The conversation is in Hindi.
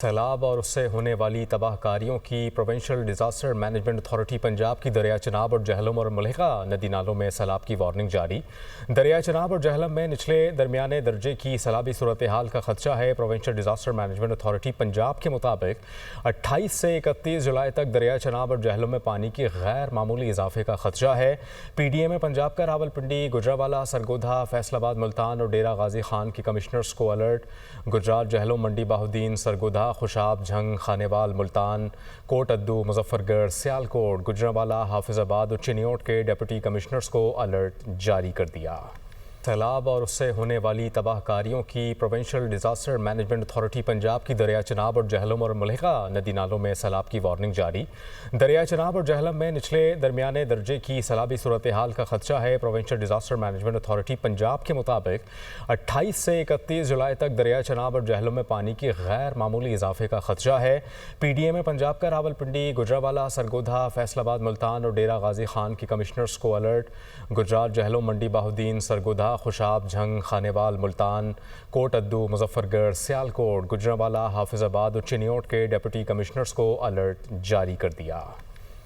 सैलाब और उससे होने वाली तबाहकारियों की provincial disaster management authority Punjab की दरिया चनाब और जहलम और मलहका नदी नालों में सैलाब की वार्निंग जारी। दरिया चनाब और जहलम में निचले दरमियाने दर्जे की सैलाबी सूरत हाल का खदशा है। Provincial disaster management authority Punjab के मुताबिक 28 से 31 जुलाई तक दरिया चनाब और जहलम में पानी की गैर मामूली इजाफे का खदशा है। PDM में पंजाब का रावलपिंडी, गुजरावाला, सरगोधा, फैसलाबाद, मुल्तान और डेरा गाजी खान की कमिश्नर्स को अलर्ट। गुजरात, जहलम, मंडी बहाउद्दीन, सरगोधा, खुशाब, झंग, खानेवाल, मुल्तान, कोट अद्दू, मुजफ्फरगढ़, सियालकोट, गुजरावाला, हाफिजाबाद और चिन्योट के डिप्टी कमिश्नर्स को अलर्ट जारी कर दिया। सैलाब और उससे होने वाली तबाहकारियों की provincial disaster management authority Punjab की दरिया चनाब और जहलम और मलहका नदी नालों में सैलाब की वार्निंग जारी। दरिया चनाब और जहलम में निचले दरमियाने दर्जे की सैलाबी सूरत हाल का खदशा है। Provincial disaster management authority Punjab के मुताबिक 28 से 31 जुलाई तक दरिया चनाब और जहलम में पानी की गैर मामूली इजाफे का खदशा है। PDM में पंजाब का रावलपिंडी, गुजरावाला, सरगोधा, फैसलाबाद, मुल्तान और डेरा गाजी खान की कमिश्नर्स को अलर्ट। गुजरात, जहलम, मंडी बहाउद्दीन, सरगोधा, खुशाब, झंग, खानेवाल, मुल्तान, कोट अद्दू, मुजफ्फरगढ़, सियालकोट, गुजरावाला, हाफिजाबाद और चिन्योट के डिप्टी कमिश्नर्स को अलर्ट जारी कर दिया।